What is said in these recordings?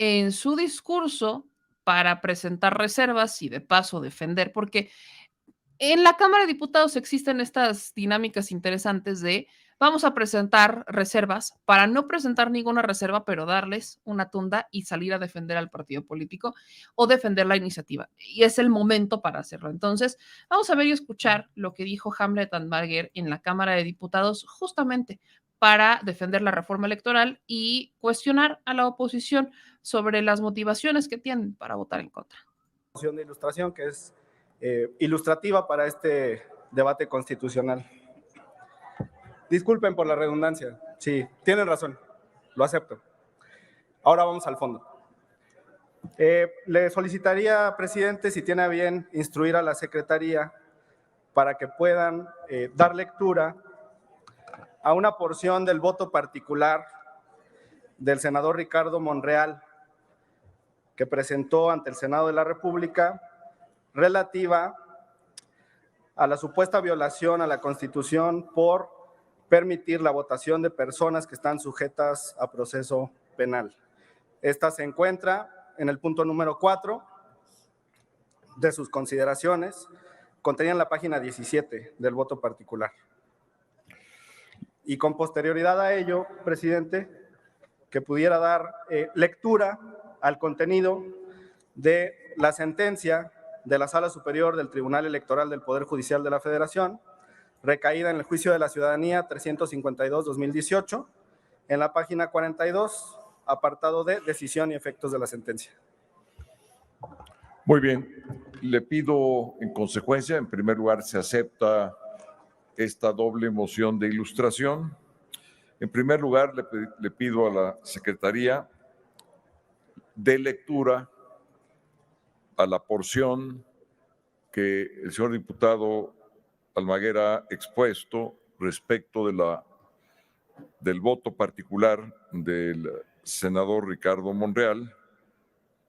en su discurso para presentar reservas y de paso defender, porque en la Cámara de Diputados existen estas dinámicas interesantes de vamos a presentar reservas para no presentar ninguna reserva, pero darles una tunda y salir a defender al partido político o defender la iniciativa. Y es el momento para hacerlo. Entonces, vamos a ver y escuchar lo que dijo Hamlet Andmarger en la Cámara de Diputados justamente para defender la reforma electoral y cuestionar a la oposición sobre las motivaciones que tienen para votar en contra. De ilustración que es ilustrativa para este debate constitucional. Disculpen por la redundancia. Sí, tienen razón, lo acepto. Ahora vamos al fondo. Le solicitaría, presidente, si tiene a bien instruir a la Secretaría para que puedan dar lectura a una porción del voto particular del senador Ricardo Monreal que presentó ante el Senado de la República relativa a la supuesta violación a la Constitución por permitir la votación de personas que están sujetas a proceso penal. Esta se encuentra en el punto número 4 de sus consideraciones, contenida en la página 17 del voto particular. Y con posterioridad a ello, presidente, que pudiera dar lectura al contenido de la sentencia de la Sala Superior del Tribunal Electoral del Poder Judicial de la Federación, recaída en el Juicio de la Ciudadanía 352-2018, en la página 42, apartado de decisión y efectos de la sentencia. Muy bien, le pido en consecuencia, en primer lugar, se acepta esta doble moción de ilustración. En primer lugar, le pido a la Secretaría de lectura a la porción que el señor diputado Almaguer ha expuesto respecto del voto particular del senador Ricardo Monreal,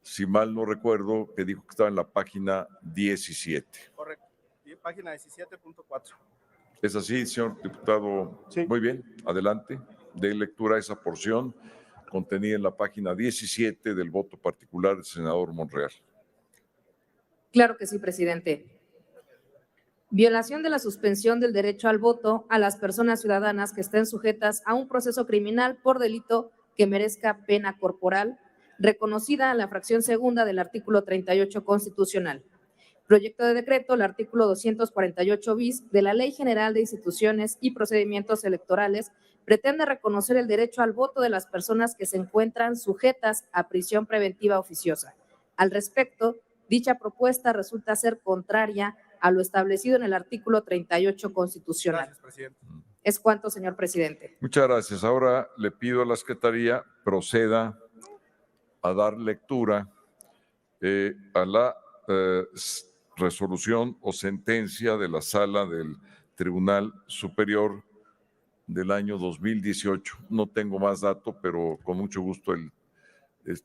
si mal no recuerdo, que dijo que estaba en la página 17. Correcto, página 17.4. ¿Es así, señor diputado? Sí. Muy bien, adelante. De lectura a esa porción contenida en la página 17 del voto particular del senador Monreal. Claro que sí, presidente. Violación de la suspensión del derecho al voto a las personas ciudadanas que estén sujetas a un proceso criminal por delito que merezca pena corporal, reconocida en la fracción segunda del artículo 38 constitucional. Proyecto de decreto, el artículo 248 bis de la Ley General de Instituciones y Procedimientos Electorales pretende reconocer el derecho al voto de las personas que se encuentran sujetas a prisión preventiva oficiosa. Al respecto, dicha propuesta resulta ser contraria a lo establecido en el artículo 38 constitucional. Gracias, presidente. Es cuanto, señor presidente. Muchas gracias. Ahora le pido a la Secretaría proceda a dar lectura a la resolución o sentencia de la Sala del Tribunal Superior del año 2018. No tengo más dato, pero con mucho gusto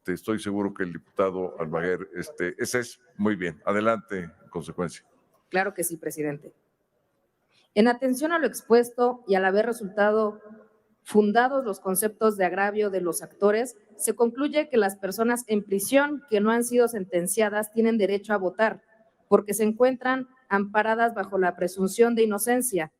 estoy seguro que el diputado Almaguer, ese es muy bien. Adelante, en consecuencia. Claro que sí, presidente. En atención a lo expuesto y al haber resultado fundados los conceptos de agravio de los actores, se concluye que las personas en prisión que no han sido sentenciadas tienen derecho a votar, porque se encuentran amparadas bajo la presunción de inocencia.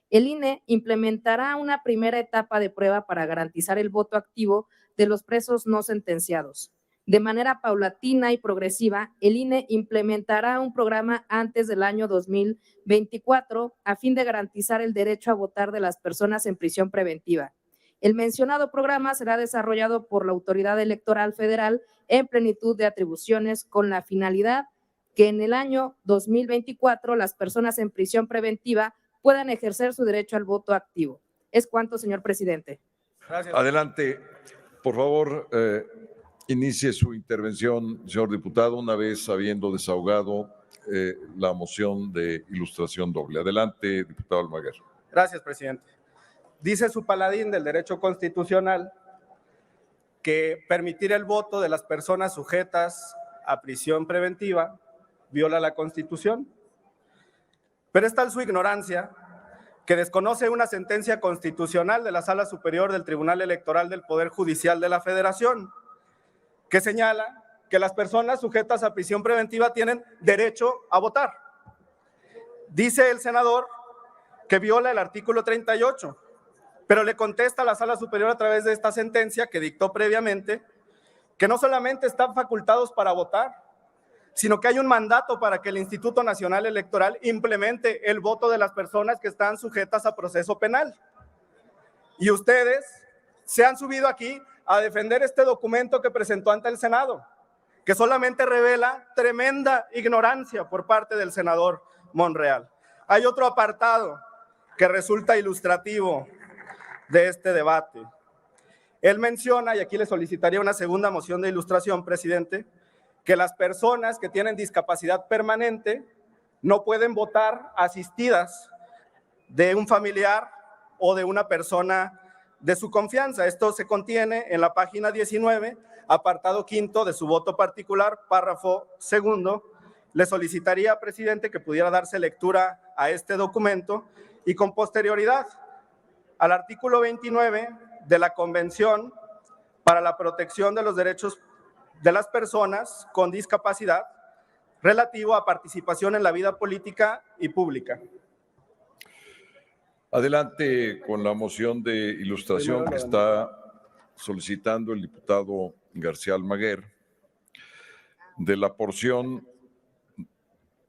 El INE implementará una primera etapa de prueba para garantizar el voto activo de los presos no sentenciados. De manera paulatina y progresiva, el INE implementará un programa antes del año 2024 a fin de garantizar el derecho a votar de las personas en prisión preventiva. El mencionado programa será desarrollado por la Autoridad Electoral Federal en plenitud de atribuciones con la finalidad que en el año 2024 las personas en prisión preventiva puedan ejercer su derecho al voto activo. Es cuanto, señor presidente. Gracias. Adelante, por favor, inicie su intervención, señor diputado, una vez habiendo desahogado la moción de ilustración doble. Adelante, diputado Almaguer. Gracias, presidente. Dice su paladín del derecho constitucional que permitir el voto de las personas sujetas a prisión preventiva viola la Constitución. Pero es tal su ignorancia que desconoce una sentencia constitucional de la Sala Superior del Tribunal Electoral del Poder Judicial de la Federación, que señala que las personas sujetas a prisión preventiva tienen derecho a votar. Dice el senador que viola el artículo 38, pero le contesta a la Sala Superior a través de esta sentencia que dictó previamente que no solamente están facultados para votar, sino que hay un mandato para que el Instituto Nacional Electoral implemente el voto de las personas que están sujetas a proceso penal. Y ustedes se han subido aquí a defender este documento que presentó ante el Senado, que solamente revela tremenda ignorancia por parte del senador Monreal. Hay otro apartado que resulta ilustrativo de este debate. Él menciona, y aquí le solicitaría una segunda moción de ilustración, presidente, que las personas que tienen discapacidad permanente no pueden votar asistidas de un familiar o de una persona de su confianza. Esto se contiene en la página 19, apartado quinto de su voto particular, párrafo segundo. Le solicitaría, presidente, que pudiera darse lectura a este documento y con posterioridad al artículo 29 de la Convención para la Protección de los Derechos de las Personas con Discapacidad relativo a participación en la vida política y pública. Adelante con la moción de ilustración que está solicitando el diputado García Almaguer de la porción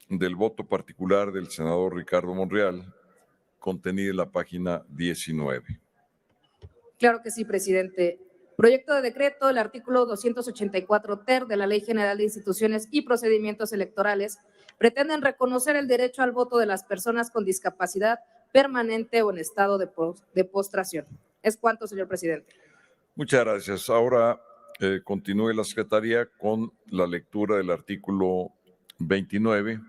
del voto particular del senador Ricardo Monreal contenida en la página 19. Claro que sí, presidente. Proyecto de decreto, el artículo 284 ter de la Ley General de Instituciones y Procedimientos Electorales pretenden reconocer el derecho al voto de las personas con discapacidad permanente o en estado de postración. Es cuanto, señor presidente. Muchas gracias. Ahora continúe la Secretaría con la lectura del artículo 29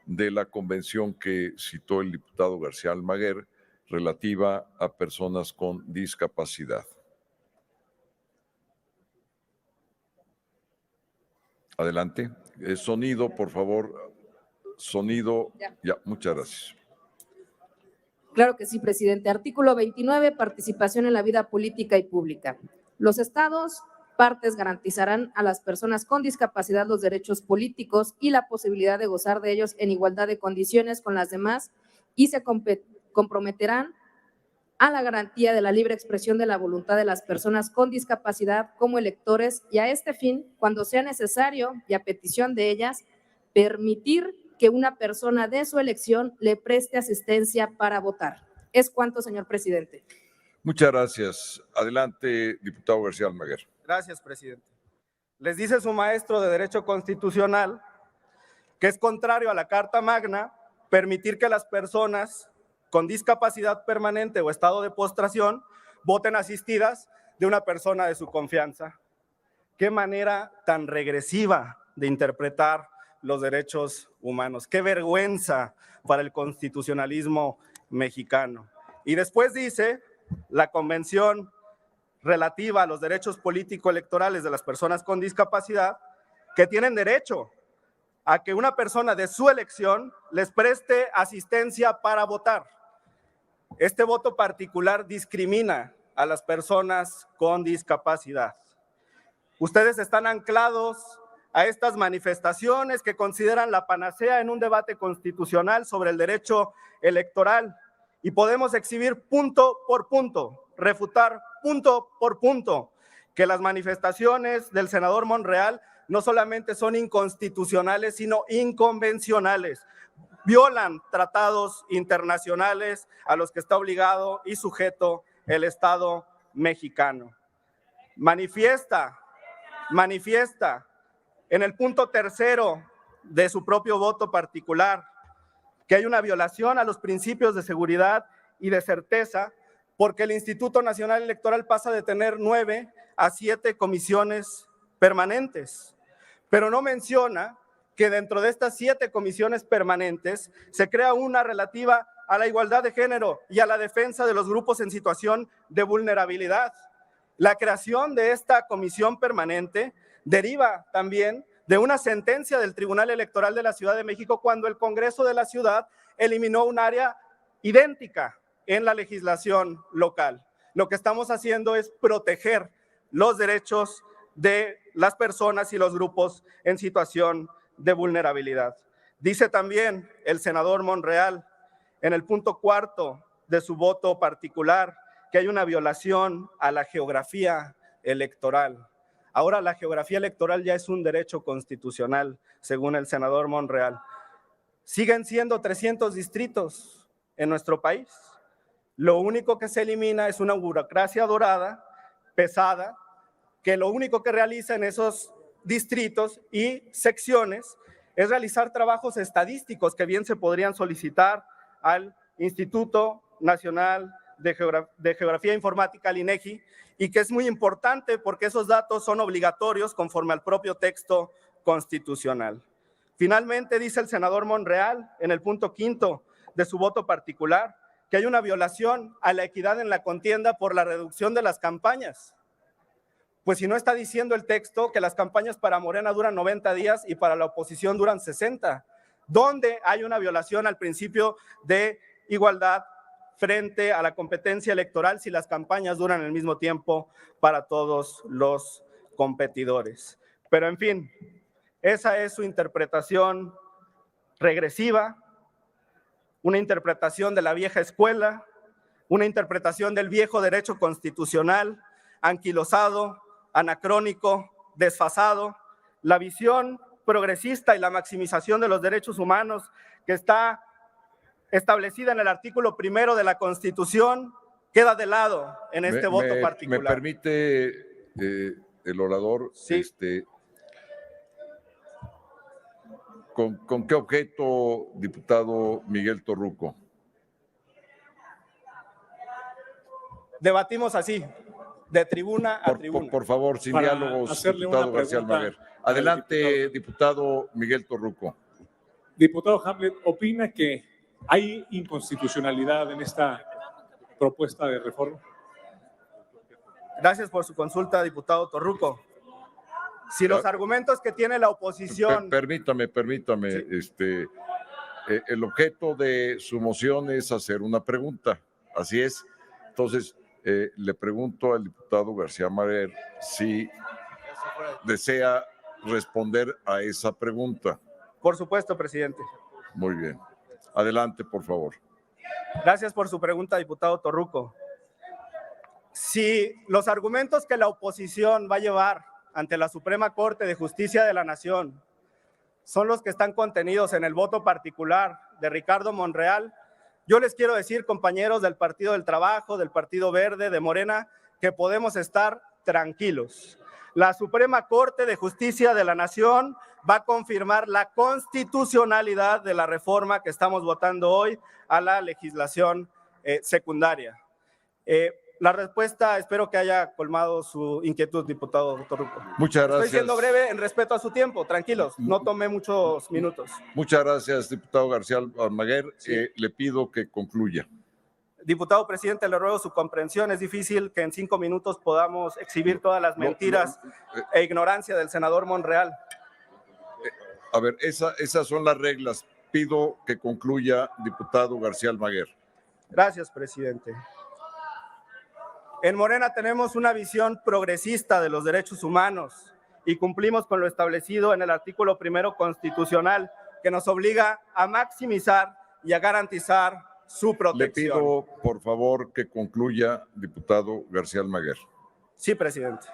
de la convención que citó el diputado García Almaguer relativa a personas con discapacidad. Adelante. Sonido, por favor. Sonido. Ya, muchas gracias. Claro que sí, presidente. Artículo 29, participación en la vida política y pública. Los estados partes garantizarán a las personas con discapacidad los derechos políticos y la posibilidad de gozar de ellos en igualdad de condiciones con las demás y se comprometerán a la garantía de la libre expresión de la voluntad de las personas con discapacidad como electores y a este fin, cuando sea necesario y a petición de ellas, permitir que una persona de su elección le preste asistencia para votar. Es cuanto, señor presidente. Muchas gracias. Adelante, diputado García Almaguer. Gracias, presidente. Les dice su maestro de Derecho Constitucional que es contrario a la Carta Magna permitir que las personas con discapacidad permanente o estado de postración voten asistidas de una persona de su confianza. Qué manera tan regresiva de interpretar los derechos humanos. Qué vergüenza para el constitucionalismo mexicano. Y después dice la Convención relativa a los derechos político-electorales de las personas con discapacidad que tienen derecho a que una persona de su elección les preste asistencia para votar. Este voto particular discrimina a las personas con discapacidad. Ustedes están anclados a estas manifestaciones que consideran la panacea en un debate constitucional sobre el derecho electoral y podemos exhibir punto por punto, refutar punto por punto que las manifestaciones del senador Monreal no solamente son inconstitucionales, sino inconvencionales. Violan tratados internacionales a los que está obligado y sujeto el Estado mexicano. Manifiesta en el punto tercero de su propio voto particular que hay una violación a los principios de seguridad y de certeza porque el Instituto Nacional Electoral pasa de tener 9 a 7 comisiones permanentes, pero no menciona que dentro de estas 7 comisiones permanentes se crea una relativa a la igualdad de género y a la defensa de los grupos en situación de vulnerabilidad. La creación de esta comisión permanente deriva también de una sentencia del Tribunal Electoral de la Ciudad de México cuando el Congreso de la Ciudad eliminó un área idéntica en la legislación local. Lo que estamos haciendo es proteger los derechos de las personas y los grupos en situación de vulnerabilidad. Dice también el senador Monreal en el punto 4 de su voto particular que hay una violación a la geografía electoral. Ahora la geografía electoral ya es un derecho constitucional, según el senador Monreal. Siguen siendo 300 distritos en nuestro país. Lo único que se elimina es una burocracia dorada, pesada, que lo único que realiza en esos distritos y secciones es realizar trabajos estadísticos que bien se podrían solicitar al Instituto Nacional de Geografía Informática, al INEGI, y que es muy importante porque esos datos son obligatorios conforme al propio texto constitucional. Finalmente, dice el senador Monreal en el punto 5 de su voto particular que hay una violación a la equidad en la contienda por la reducción de las campañas. Pues si no está diciendo el texto que las campañas para Morena duran 90 días y para la oposición duran 60, ¿dónde hay una violación al principio de igualdad frente a la competencia electoral si las campañas duran el mismo tiempo para todos los competidores? Pero en fin, esa es su interpretación regresiva, una interpretación de la vieja escuela, una interpretación del viejo derecho constitucional, anquilosado, anacrónico, desfasado, la visión progresista y la maximización de los derechos humanos que está establecida en el artículo 1 de la Constitución queda de lado en este voto particular. ¿Me permite el orador? Sí. ¿Con qué objeto, diputado Miguel Torruco? Debatimos así, de tribuna a tribuna. Por favor, sin Para diálogos, hacerle diputado una García pregunta Almaguer. Adelante, diputado Miguel Torruco. Diputado Hamlet, ¿opina que hay inconstitucionalidad en esta propuesta de reforma? Gracias por su consulta, diputado Torruco. Si los argumentos que tiene la oposición… Permítame. Sí. El objeto de su moción es hacer una pregunta. Así es. Entonces, le pregunto al diputado García Almaguer si desea responder a esa pregunta. Por supuesto, presidente. Muy bien. Adelante, por favor. Gracias por su pregunta, diputado Torruco. Si los argumentos que la oposición va a llevar ante la Suprema Corte de Justicia de la Nación son los que están contenidos en el voto particular de Ricardo Monreal, yo les quiero decir, compañeros del Partido del Trabajo, del Partido Verde, de Morena, que podemos estar tranquilos. La Suprema Corte de Justicia de la Nación va a confirmar la constitucionalidad de la reforma que estamos votando hoy a la legislación secundaria. La respuesta, espero que haya colmado su inquietud, diputado Torruco. Muchas gracias. Estoy siendo breve en respeto a su tiempo, tranquilos, no tomé muchos minutos. Muchas gracias, diputado García Almaguer. Sí. Le pido que concluya. Diputado presidente, le ruego su comprensión. Es difícil que en 5 minutos podamos exhibir todas las mentiras e ignorancia del senador Monreal. A ver, esas son las reglas. Pido que concluya, diputado García Almaguer. Gracias, presidente. En Morena tenemos una visión progresista de los derechos humanos y cumplimos con lo establecido en el artículo 1 constitucional que nos obliga a maximizar y a garantizar su protección. Le pido, por favor, que concluya, diputado García Almaguer. Sí, presidente.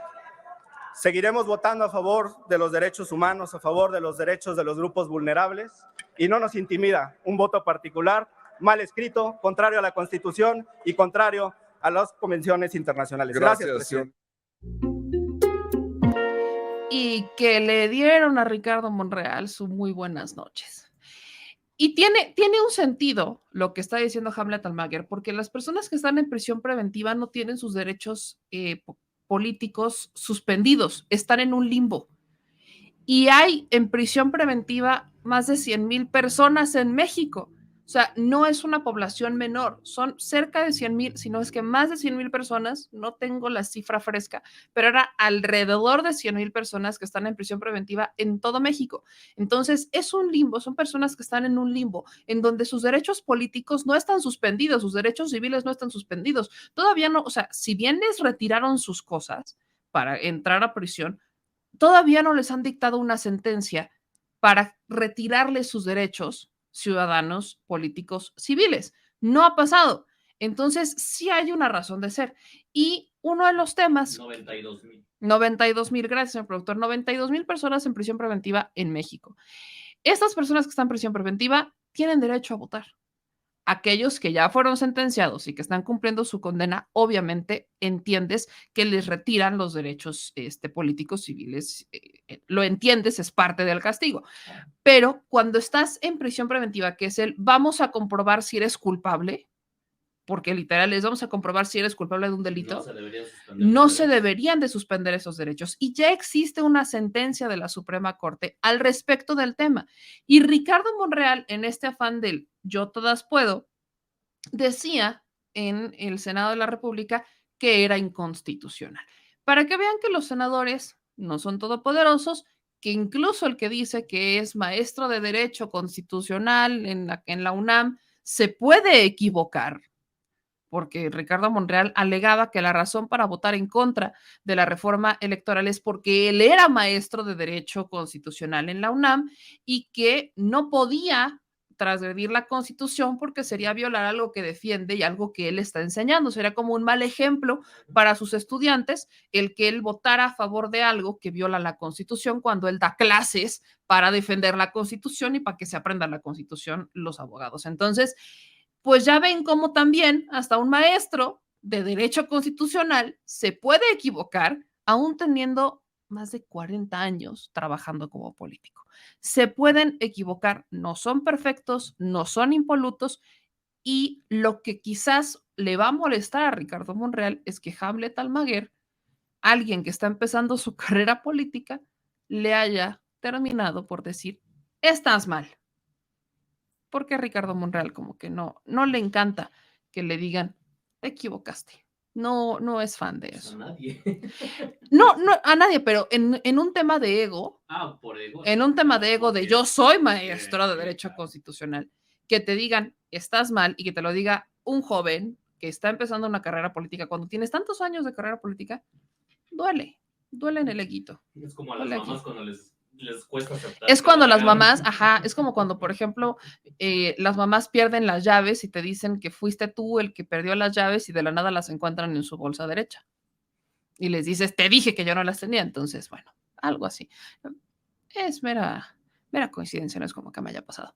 Seguiremos votando a favor de los derechos humanos, a favor de los derechos de los grupos vulnerables y no nos intimida un voto particular mal escrito, contrario a la Constitución y contrario a las convenciones internacionales. Gracias, presidente. Y que le dieron a Ricardo Monreal su muy buenas noches. Y tiene un sentido lo que está diciendo Hamlet Almaguer, porque las personas que están en prisión preventiva no tienen sus derechos políticos suspendidos, están en un limbo. Y hay en prisión preventiva más de 100,000 personas en México. O sea, no es una población menor, son cerca de 100,000, sino es que más de 100,000 personas, no tengo la cifra fresca, pero era alrededor de 100,000 personas que están en prisión preventiva en todo México. Entonces, es un limbo, son personas que están en un limbo, en donde sus derechos políticos no están suspendidos, sus derechos civiles no están suspendidos. Todavía no, o sea, si bien les retiraron sus cosas para entrar a prisión, todavía no les han dictado una sentencia para retirarles sus derechos ciudadanos, políticos, civiles. No ha pasado. Entonces, sí hay una razón de ser. Y uno de los temas... 92,000. 92,000, gracias, señor productor. 92,000 personas en prisión preventiva en México. Estas personas que están en prisión preventiva tienen derecho a votar. Aquellos que ya fueron sentenciados y que están cumpliendo su condena, obviamente entiendes que les retiran los derechos políticos, civiles, lo entiendes, es parte del castigo. Pero cuando estás en prisión preventiva, que es el vamos a comprobar si eres culpable, porque literal es vamos a comprobar si eres culpable de un delito, no se deberían de suspender esos derechos. Y ya existe una sentencia de la Suprema Corte al respecto del tema. Y Ricardo Monreal, en este afán del yo todas puedo, decía en el Senado de la República que era inconstitucional. Para que vean que los senadores no son todopoderosos, que incluso el que dice que es maestro de Derecho Constitucional en la UNAM se puede equivocar, porque Ricardo Monreal alegaba que la razón para votar en contra de la reforma electoral es porque él era maestro de Derecho Constitucional en la UNAM y que no podía transgredir la Constitución porque sería violar algo que defiende y algo que él está enseñando. Sería como un mal ejemplo para sus estudiantes el que él votara a favor de algo que viola la Constitución cuando él da clases para defender la Constitución y para que se aprenda la Constitución los abogados. Entonces, pues ya ven cómo también hasta un maestro de Derecho Constitucional se puede equivocar aún teniendo más de 40 años trabajando como político. Se pueden equivocar, no son perfectos, no son impolutos, y lo que quizás le va a molestar a Ricardo Monreal es que Hamlet Almaguer, alguien que está empezando su carrera política, le haya terminado por decir, estás mal. Porque a Ricardo Monreal como que no le encanta que le digan, te equivocaste. No es fan de eso. A nadie. No a nadie, pero en un tema de ego, Por ego. en un tema de ego de yo soy maestro de Derecho claro. Constitucional, que te digan, estás mal, y que te lo diga un joven que está empezando una carrera política, cuando tienes tantos años de carrera política, duele en el eguito. Es como a las mamás cuando les cuesta aceptar. Es cuando las mamás, es como cuando, por ejemplo, las mamás pierden las llaves y te dicen que fuiste tú el que perdió las llaves y de la nada las encuentran en su bolsa derecha. Y les dices, te dije que yo no las tenía. Entonces, bueno, algo así. Es mera coincidencia, no es como que me haya pasado.